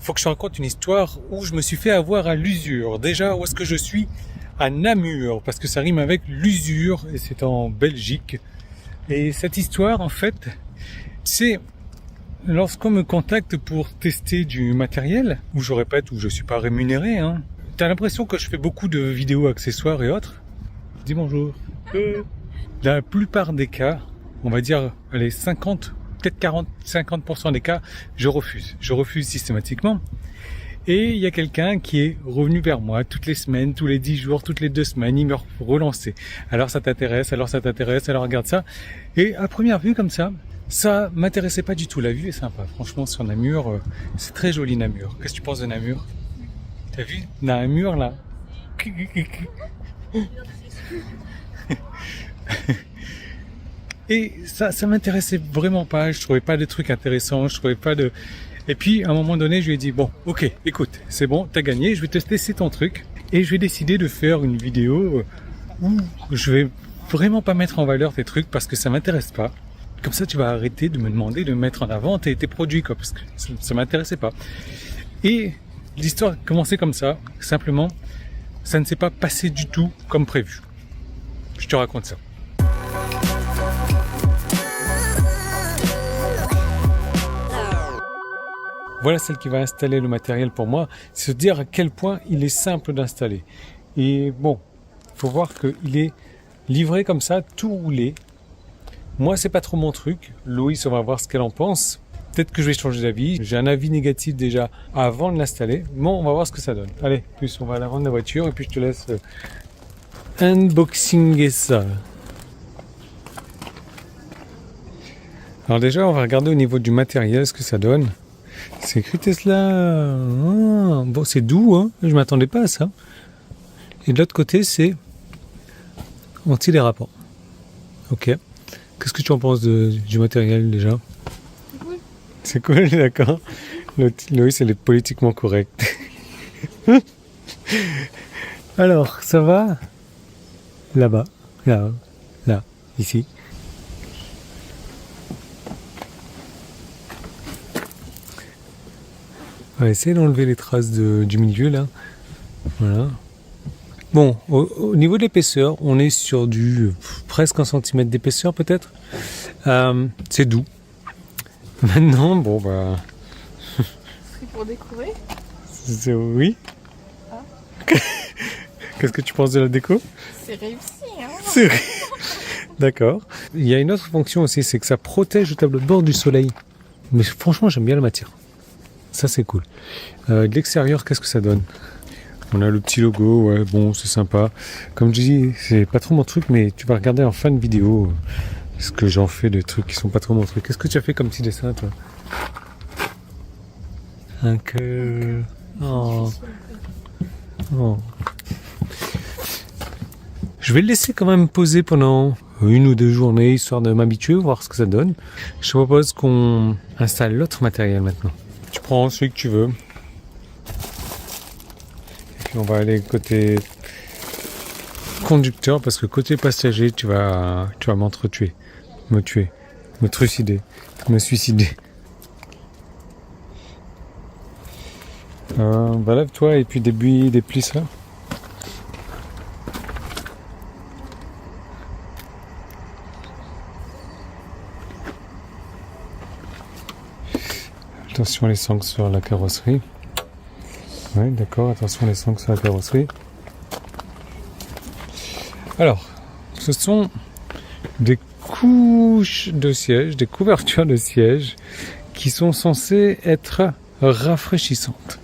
faut que je te raconte une histoire où je me suis fait avoir à l'usure. Déjà, où est-ce que je suis? À Namur, parce que ça rime avec l'usure, et c'est en Belgique. Et cette histoire, en fait, c'est lorsqu'on me contacte pour tester du matériel, où je répète, où je suis pas rémunéré, hein, t'as l'impression que je fais beaucoup de vidéos accessoires et autres. Dis bonjour. La plupart des cas, on va dire, allez, 50, peut-être 40, 50% des cas, je refuse. Je refuse systématiquement. Et il y a quelqu'un qui est revenu vers moi toutes les semaines, tous les 10 jours, toutes les 2 semaines, il me relançait. Alors ça t'intéresse, alors regarde ça. Et à première vue comme ça m'intéressait pas du tout. La vue est sympa. Franchement, sur Namur, c'est très joli Namur. Qu'est-ce que tu penses de Namur? T'as vu Namur là? Et ça m'intéressait vraiment pas. Je trouvais pas de trucs intéressants. Je trouvais pas de... Et puis, à un moment donné, je lui ai dit, bon, ok, écoute, c'est bon, t'as gagné, je vais te tester ton truc. Et je vais décider de faire une vidéo où je vais vraiment pas mettre en valeur tes trucs parce que ça m'intéresse pas. Comme ça, tu vas arrêter de me demander de mettre en avant tes produits, quoi, parce que ça m'intéressait pas. Et l'histoire a commencé comme ça, simplement, ça ne s'est pas passé du tout comme prévu. Je te raconte ça. Voilà celle qui va installer le matériel pour moi, c'est se dire à quel point il est simple d'installer. Et bon, il faut voir qu'il est livré comme ça, tout roulé. Moi, c'est pas trop mon truc. Loïs, on va voir ce qu'elle en pense. Peut-être que je vais changer d'avis. J'ai un avis négatif déjà avant de l'installer. Bon, on va voir ce que ça donne. Allez, plus on va à l'avant de la voiture et puis je te laisse unboxinguer ça. Alors déjà, on va regarder au niveau du matériel ce que ça donne. C'est écrit Tesla. Ah, bon, c'est doux, hein. Je m'attendais pas à ça. Et de l'autre côté, c'est anti-dérapant. Ok. Qu'est-ce que tu en penses du matériel déjà? C'est cool. C'est cool, d'accord. Loïs, elle est politiquement correcte. Alors, ça va? Là-bas, là, ici. On va essayer d'enlever les traces du milieu là. Voilà. Bon, au niveau de l'épaisseur, on est sur du presque 1 cm d'épaisseur peut-être. C'est doux. Maintenant, bon bah... C'est pour décorer? Oui. Ah. Qu'est-ce que tu penses de la déco? C'est réussi, hein. D'accord. Il y a une autre fonction aussi, c'est que ça protège le tableau de bord du soleil. Mais franchement, j'aime bien la matière. Ça, c'est cool. De l'extérieur, qu'est-ce que ça donne? On a le petit logo, ouais, bon, c'est sympa. Comme je dis, c'est pas trop mon truc, mais tu vas regarder en fin de vidéo ce que j'en fais de trucs qui sont pas trop mon truc. Qu'est-ce que tu as fait comme petit dessin, toi? Un cœur. Oh. Oh. Je vais le laisser quand même poser pendant 1 ou 2 journées, histoire de m'habituer, voir ce que ça donne. Je te propose qu'on installe l'autre matériel maintenant. Tu prends celui que tu veux. Et puis on va aller côté conducteur, parce que côté passager, tu vas m'entretuer, me tuer, me trucider, me suicider. Va lève-toi et puis déplie ça. Attention les sangles sur la carrosserie. Oui, d'accord, attention les sangles sur la carrosserie. Alors, ce sont des couches de siège, des couvertures de siège qui sont censées être rafraîchissantes.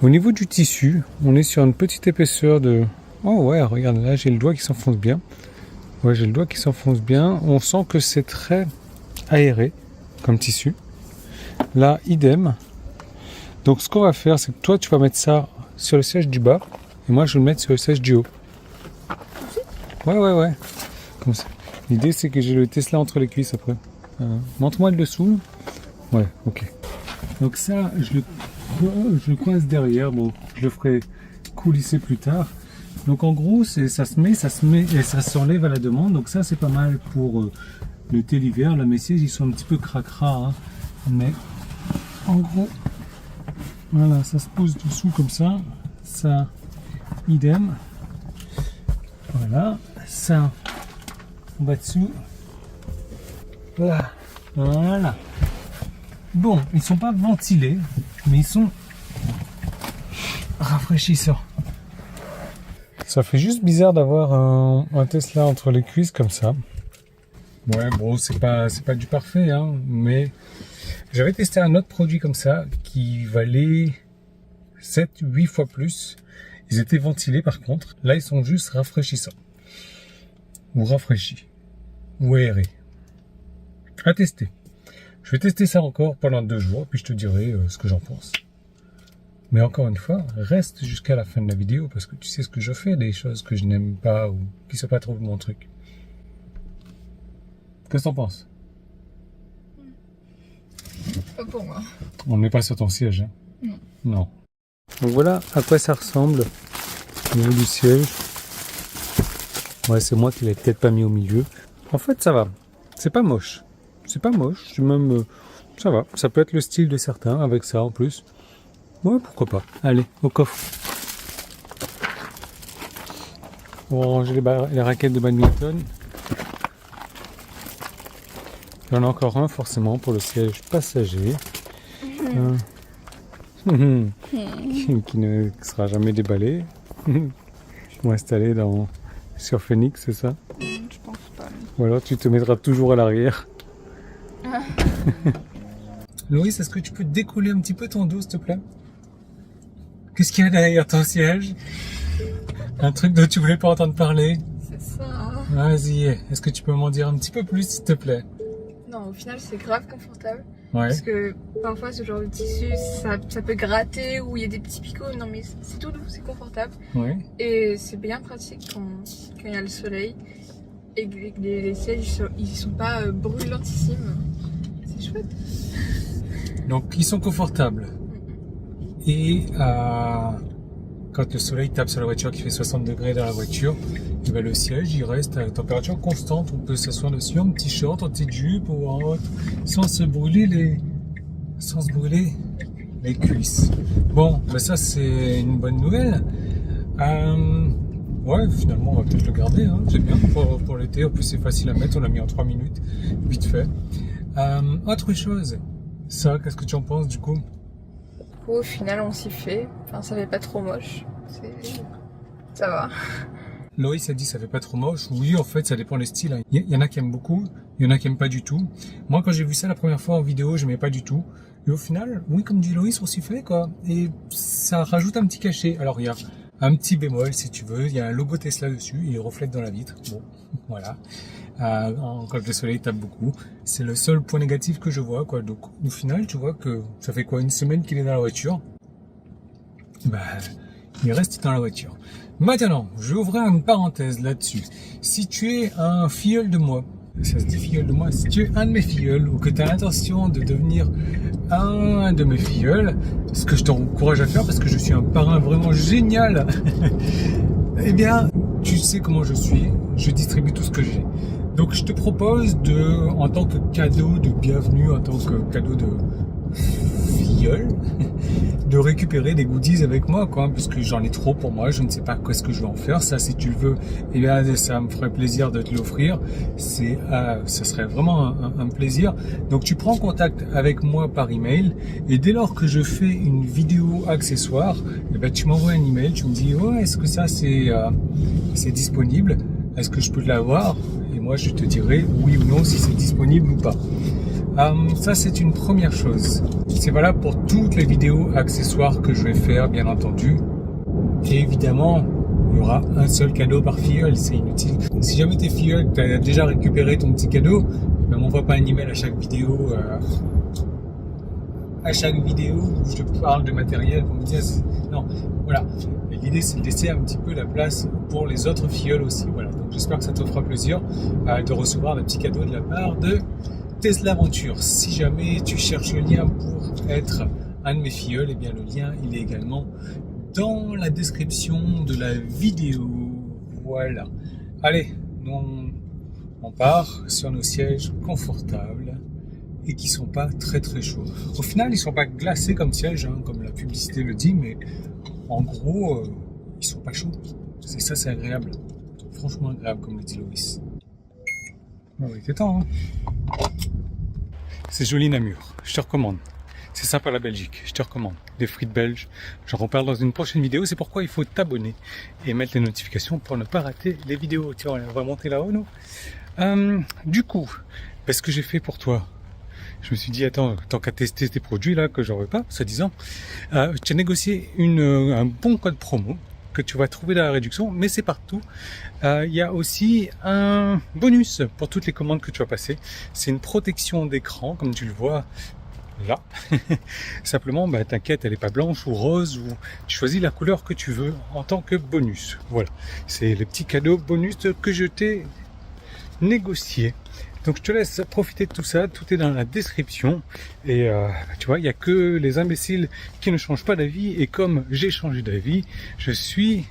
Au niveau du tissu, on est sur une petite épaisseur de... Oh ouais, regarde, là j'ai le doigt qui s'enfonce bien. Ouais, j'ai le doigt qui s'enfonce bien. On sent que c'est très aéré comme tissu. Là, idem. Donc ce qu'on va faire, c'est que toi tu vas mettre ça sur le siège du bas et moi je vais le mettre sur le siège du haut. Ouais. Comme ça. L'idée c'est que j'ai le Tesla entre les cuisses après. Montre-moi le dessous. Ouais, ok. Donc ça, je le coince derrière. Bon, je le ferai coulisser plus tard. Donc en gros, ça se met et ça s'enlève à la demande. Donc ça c'est pas mal pour l'été, l'hiver. Là mes sièges ils sont un petit peu cracra, hein. Mais en gros, Voilà, ça se pose dessous comme ça. Ça, idem. Voilà, ça, on va dessous. Voilà. Voilà. Bon, ils sont pas ventilés, mais ils sont rafraîchissants. Ça fait juste bizarre d'avoir un Tesla entre les cuisses comme ça. Ouais, bon, c'est pas du parfait, hein, mais j'avais testé un autre produit comme ça qui valait 7-8 fois plus. Ils étaient ventilés par contre. Là, ils sont juste rafraîchissants. Ou rafraîchis. Ou aérés. À tester. Je vais tester ça encore pendant 2 jours, puis je te dirai ce que j'en pense. Mais encore une fois, reste jusqu'à la fin de la vidéo, parce que tu sais ce que je fais, des choses que je n'aime pas ou qui sont pas trop mon truc. Qu'est-ce que t'en penses? Pas pour moi. On n'est pas sur ton siège, hein? Non. Non. Donc voilà à quoi ça ressemble au niveau du siège. Ouais, c'est moi qui l'ai peut-être pas mis au milieu. En fait, ça va. C'est pas moche. C'est pas moche. C'est même, ça va. Ça peut être le style de certains avec ça en plus. Ouais, pourquoi pas. Allez, au coffre. On va ranger les raquettes de badminton. Il y en a encore un forcément pour le siège passager. Qui ne sera jamais déballé. Ou installé sur Phoenix, c'est ça? Je pense pas. Ou alors tu te mettras toujours à l'arrière. Loïs, est-ce que tu peux décoller un petit peu ton dos, s'il te plaît? Qu'est-ce qu'il y a derrière ton siège? Un truc dont tu voulais pas entendre parler? C'est ça. Vas-y, est-ce que tu peux m'en dire un petit peu plus, s'il te plaît? Non, au final, c'est grave confortable. Ouais. Parce que parfois, ce genre de tissu, ça peut gratter ou il y a des petits picots. Non, mais c'est tout doux, c'est confortable. Ouais. Et c'est bien pratique quand il y a le soleil. Et que les sièges, ils sont pas brûlantissimes. C'est chouette. Donc, ils sont confortables. Et quand le soleil tape sur la voiture qui fait 60 degrés dans la voiture, et ben le siège il reste à température constante. On peut s'asseoir dessus en petit short, en petite jupe ou en haute, sans se brûler les cuisses. Bon, ben ça c'est une bonne nouvelle. Ouais, finalement on va peut-être le garder, hein. C'est bien pour l'été. En plus c'est facile à mettre, on l'a mis en 3 minutes, vite fait. Autre chose, ça, qu'est-ce que tu en penses du coup? Au final, on s'y fait. Enfin, ça fait pas trop moche. Ça va. Loïs a dit ça fait pas trop moche. Oui, en fait, ça dépend des styles. Il y en a qui aiment beaucoup, il y en a qui aiment pas du tout. Moi, quand j'ai vu ça la première fois en vidéo, j'aimais pas du tout. Et au final, oui, comme dit Loïs, on s'y fait, quoi. Et ça rajoute un petit cachet. Alors, il y a un petit bémol, si tu veux. Il y a un logo Tesla dessus. Il reflète dans la vitre. Bon, voilà. Quand le soleil tape beaucoup. C'est le seul point négatif que je vois, quoi. Donc, au final, tu vois que ça fait quoi, 1 semaine qu'il est dans la voiture. Bah, il reste dans la voiture. Maintenant, je vais ouvrir une parenthèse là-dessus. Si tu es un filleul de moi, ça se dit filleul de moi, si tu es un de mes filleuls ou que tu as l'intention de devenir un de mes filleuls, ce que je t'encourage à faire parce que je suis un parrain vraiment génial, eh bien, tu sais comment je suis, je distribue tout ce que j'ai. Donc je te propose en tant que cadeau de bienvenue, en tant que cadeau de filleul, de récupérer des goodies avec moi, quoi, parce que j'en ai trop pour moi, je ne sais pas qu'est-ce que je vais en faire. Ça, si tu le veux, eh bien, ça me ferait plaisir de te l'offrir. Ça serait vraiment un plaisir. Donc, tu prends contact avec moi par email, et dès lors que je fais une vidéo accessoire, eh bien, tu m'envoies un email, tu me dis, ouais, est-ce que ça c'est disponible? Est-ce que je peux l'avoir? Et moi, je te dirai oui ou non si c'est disponible ou pas. Ça, c'est une première chose. C'est valable pour toutes les vidéos accessoires que je vais faire, bien entendu. Et évidemment, il y aura un seul cadeau par filleul, c'est inutile. Donc, si jamais t'es filleul, tu as déjà récupéré ton petit cadeau, ne m'envoie pas un email à chaque vidéo. Où je te parle de matériel pour me dire non, voilà. Et l'idée c'est de laisser un petit peu la place pour les autres filleuls aussi. Voilà. Donc j'espère que ça te fera plaisir de recevoir un petit cadeau de la part de Tesla Aventure. Si jamais tu cherches le lien pour être un de mes filleuls, eh bien le lien il est également dans la description de la vidéo. Voilà. Allez, on part sur nos sièges confortables et qui sont pas très très chauds. Au final, ils sont pas glacés comme siège, hein, comme la publicité le dit, mais en gros, ils sont pas chauds. C'est ça, c'est agréable. Franchement agréable, comme le dit Loïs. Bon, il était temps, hein. C'est joli Namur, je te recommande. C'est sympa la Belgique, je te recommande. Des frites belges, j'en reparle dans une prochaine vidéo. C'est pourquoi il faut t'abonner et mettre les notifications pour ne pas rater les vidéos. Tiens, on va monter là-haut, nous. Du coup, ce que j'ai fait pour toi, je me suis dit, attends, tant qu'à tester tes produits là, que j'en veux pas, soi-disant, tu as négocié un bon code promo que tu vas trouver dans la réduction, mais c'est partout. Il y a aussi un bonus pour toutes les commandes que tu vas passer. C'est une protection d'écran, comme tu le vois là. Simplement, t'inquiète, elle n'est pas blanche ou rose, ou tu choisis la couleur que tu veux en tant que bonus. Voilà, c'est le petit cadeau bonus que je t'ai négocié. Donc je te laisse profiter de tout ça, tout est dans la description. Et tu vois, il n'y a que les imbéciles qui ne changent pas d'avis. Et comme j'ai changé d'avis, je suis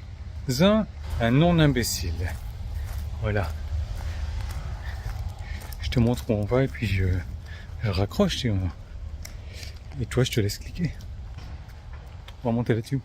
un non-imbécile. Voilà. Je te montre où on va et puis je raccroche. Et toi, je te laisse cliquer. On va monter là-dessus.